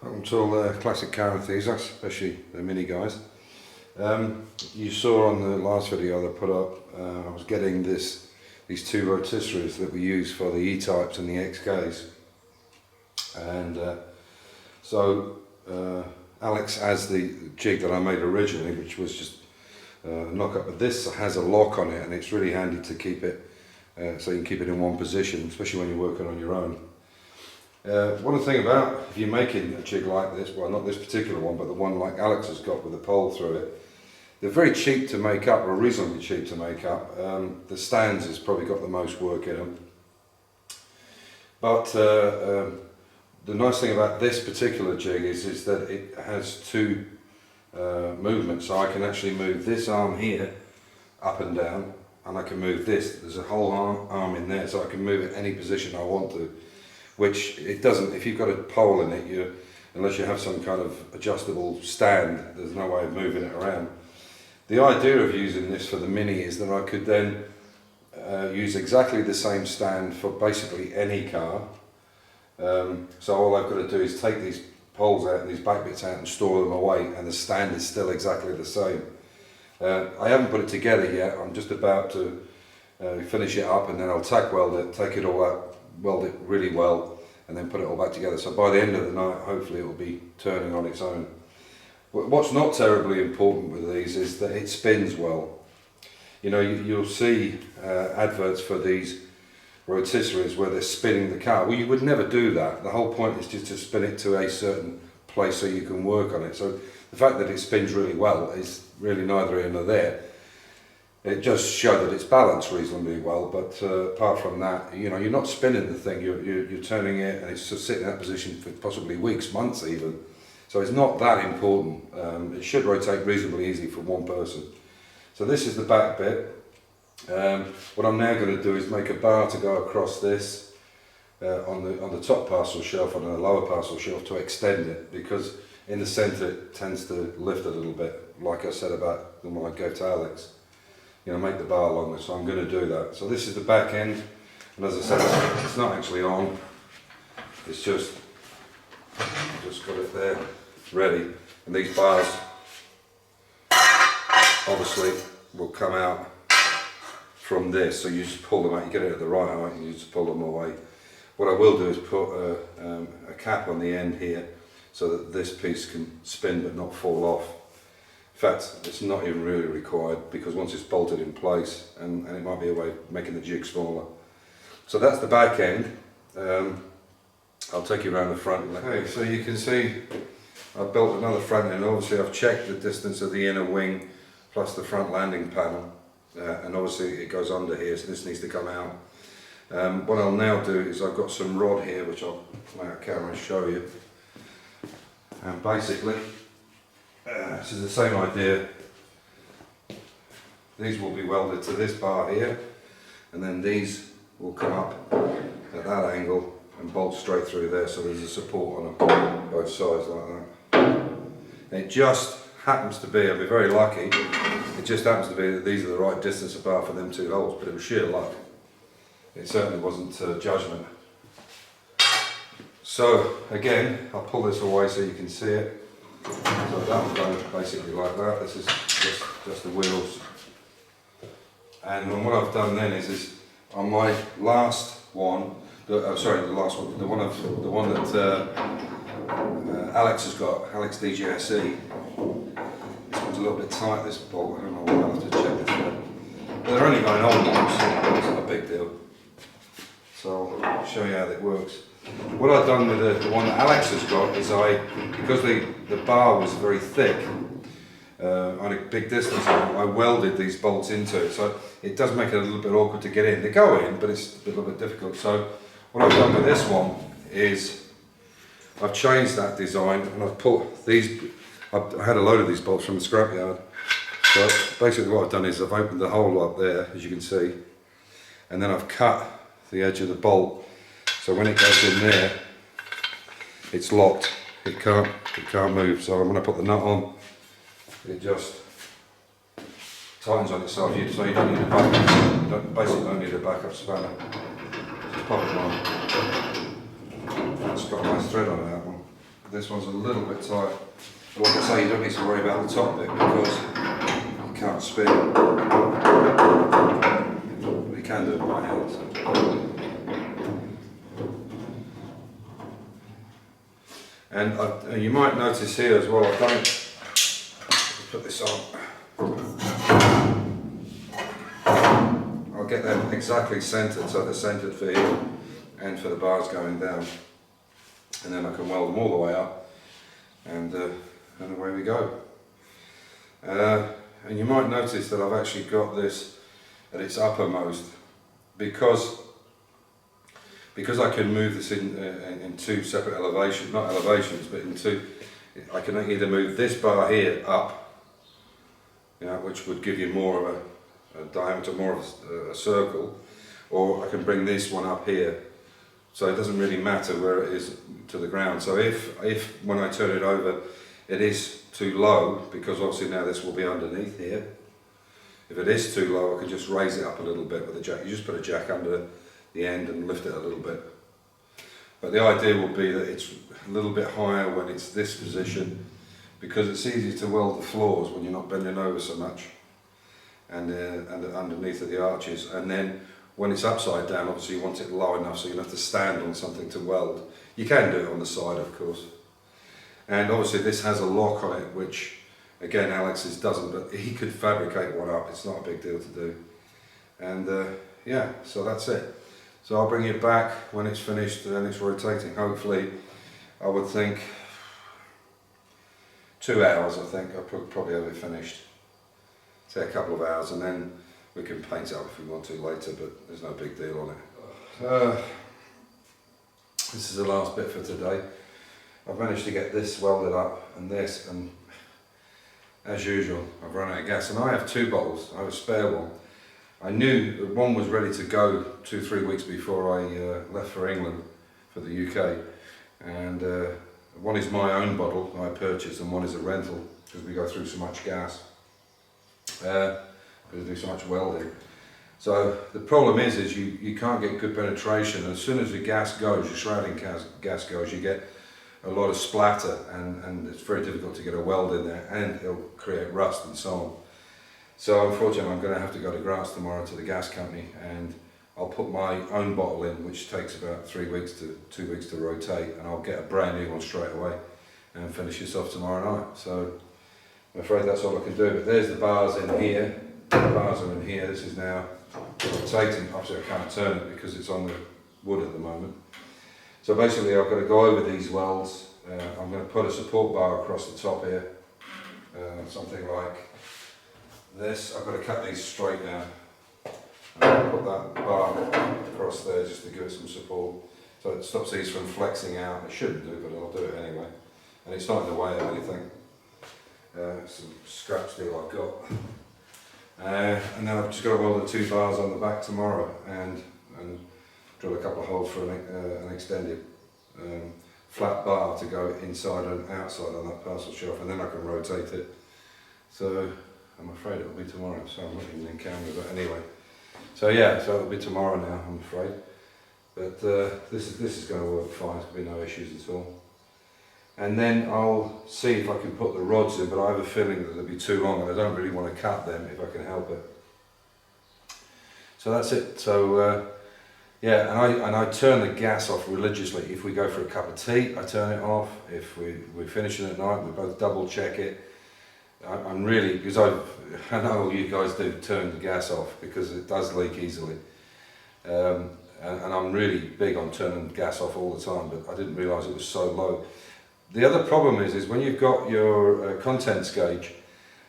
to all the classic car enthusiasts, especially the mini guys. You saw on the last video that I put up, I was getting these two rotisseries that we use for the E-types and the XKs. And so Alex has the jig that I made originally, which was just a knock-up, but this has a lock on it, and it's really handy to keep it so you can keep it in one position, especially when you're working on your own. One thing about if you're making a jig like this, well, not this particular one, but the one like Alex has got with a pole through it, they're very cheap to make up, or reasonably cheap to make up. The stands has probably got the most work in them. But the nice thing about this particular jig is that it has two movements, so I can actually move this arm here up and down, and I can move this. There's a whole arm in there, so I can move it any position I want to. Which it doesn't, if you've got a pole in it, unless you have some kind of adjustable stand, there's no way of moving it around. The idea of using this for the Mini is that I could then use exactly the same stand for basically any car. So all I've got to do is take these poles out, these back bits out, and store them away, and the stand is still exactly the same. I haven't put it together yet. I'm just about to finish it up, and then I'll tack weld it, take it all out, weld it really well, and then put it all back together. So by the end of the night, hopefully it will be turning on its own. What's not terribly important with these is that it spins well. You know, you'll see adverts for these rotisseries where they're spinning the car. Well, you would never do that. The whole point is just to spin it to a certain place so you can work on it. So the fact that it spins really well is really neither here nor there. It just shows that it's balanced reasonably well, but apart from that, you know, you're not spinning the thing, you're turning it, and it's just sitting in that position for possibly weeks, months even. So it's not that important. It should rotate reasonably easy for one person. So this is the back bit. What I'm now going to do is make a bar to go across this on the top parcel shelf and the lower parcel shelf to extend it, because in the centre it tends to lift a little bit, like I said about the one I gave to Alex. You know, make the bar longer, so I'm going to do that. So this is the back end, and as I said, it's not actually on, it's just got it there, ready. And these bars obviously will come out from this, so you just pull them out, you get it at the right height and you just pull them away. What I will do is put a cap on the end here, so that this piece can spin but not fall off. In fact, it's not even really required, because once it's bolted in place, and it might be a way of making the jig smaller. So that's the back end. I'll take you around the front. Okay, so you can see I've built another front end. Obviously I've checked the distance of the inner wing plus the front landing panel, and obviously it goes under here, so this needs to come out. What I'll now do is I've got some rod here, which I'll lay out camera and show you. And basically, this is the same idea. These will be welded to this bar here, and then these will come up at that angle and bolt straight through there, so there's a support on them, both sides like that. And it just happens to be, I'll be very lucky, it just happens to be that these are the right distance apart for them two holes, but it was sheer luck. It certainly wasn't judgment. So again, I'll pull this away so you can see it. So that will go basically like that. This is just the wheels. And what I've done then is on my last one, the one that Alex has got, Alex DJSE. This one's a little bit tight, this bolt. I don't know why, I'll have to check this one. But they're only going on once, so it's not a big deal. So I'll show you how that works. What I've done with the one that Alex has got is because the bar was very thick, on a big distance, I welded these bolts into it, so it does make it a little bit awkward to get in. They go in, but it's a little bit difficult. So what I've done with this one is I've changed that design, and I've put these, I had a load of these bolts from the scrapyard. So basically what I've done is I've opened the hole up there, as you can see, and then I've cut the edge of the bolt. So when it goes in there, it's locked. It can't move. So I'm going to put the nut on. It just tightens on itself. So you don't need a backup. You basically don't need a backup spanner. Just pop it on. It's got a nice thread on that one. this one's a little bit tight. But like I say, you don't need to worry about the top bit because you can't spin. But you can do it by hand. So. And you might notice here as well, I've done it, put this on. I'll get them exactly centred, so they're centred for here and for the bars going down. And then I can weld them all the way up, and away we go. And you might notice that I've actually got this at its uppermost because I can move this in two separate elevations, not elevations, but in two. I can either move this bar here up, which would give you more of a diameter, more of a circle, or I can bring this one up here. So it doesn't really matter where it is to the ground. So if when I turn it over, it is too low, because obviously now this will be underneath here. If it is too low, I can just raise it up a little bit with a jack. You just put a jack under the end and lift it a little bit. But the idea will be that it's a little bit higher when it's this position, because it's easier to weld the floors when you're not bending over so much, and underneath of the arches. And then when it's upside down, obviously you want it low enough so you don't have to stand on something to weld. You can do it on the side, of course. And obviously this has a lock on it, which again Alex's doesn't, but he could fabricate one up. It's not a big deal to do. And yeah, so that's it. So I'll bring it back when it's finished and it's rotating. Hopefully, I would think 2 hours. I think I'll probably have it finished. Say a couple of hours, and then we can paint it up if we want to later, but there's no big deal on it. This is the last bit for today. I've managed to get this welded up and this, and as usual I've run out of gas, and I have 2 bottles. I have a spare one. I knew that one was ready to go 2-3 weeks before I left for England, for the UK, and one is my own bottle I purchased, and one is a rental, because we go through so much gas. We do so much welding. So the problem is you can't get good penetration. As soon as the gas goes, your shrouding gas goes, you get a lot of splatter, and it's very difficult to get a weld in there, and it'll create rust and so on. So unfortunately I'm going to have to go to Grants tomorrow to the gas company, and I'll put my own bottle in, which takes about 2 weeks to rotate, and I'll get a brand new one straight away and finish this off tomorrow night. So I'm afraid that's all I can do. But there's the bars in here. The bars are in here. This is now rotating. Obviously I can't turn it because it's on the wood at the moment. So basically I've got to go over these welds. I'm going to put a support bar across the top here, something like this. I've got to cut these straight now. I'll put that bar across there just to give it some support, so it stops these from flexing out. It shouldn't do, but I'll do it anyway. And it's not in the way of anything. Some scrap steel I've got. And then I've just got to weld the 2 bars on the back tomorrow, and drill a couple of holes for an extended flat bar to go inside and outside on that parcel shelf, and then I can rotate it. So I'm afraid it'll be tomorrow, so I'm not even in camera, but anyway. So yeah, so it'll be tomorrow now, I'm afraid. But this is going to work fine, there's going to be no issues at all. And then I'll see if I can put the rods in, but I have a feeling that they'll be too long, and I don't really want to cut them if I can help it. So that's it. So yeah, and I turn the gas off religiously. If we go for a cup of tea, I turn it off. If we're finishing at night, we both double check it. I'm really, because I know you guys do turn the gas off because it does leak easily. And I'm really big on turning gas off all the time, but I didn't realise it was so low. The other problem is when you've got your contents gauge,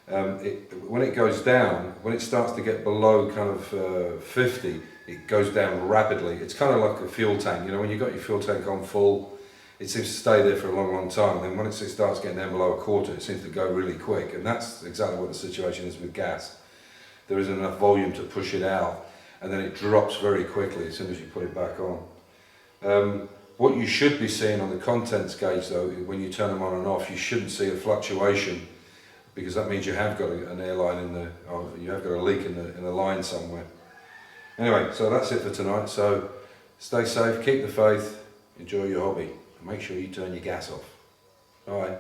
when it goes down, when it starts to get below kind of 50, it goes down rapidly. It's kind of like a fuel tank. You know, when you've got your fuel tank on full, it seems to stay there for a long, long time. And then when it starts getting down below a quarter, it seems to go really quick. And that's exactly what the situation is with gas. There isn't enough volume to push it out, and then it drops very quickly as soon as you put it back on. What you should be seeing on the contents gauge though, when you turn them on and off, you shouldn't see a fluctuation, because that means you have got an airline in the, or you have got a leak in the line somewhere. Anyway, so that's it for tonight. So stay safe, keep the faith, enjoy your hobby, and make sure you turn your gas off. Bye.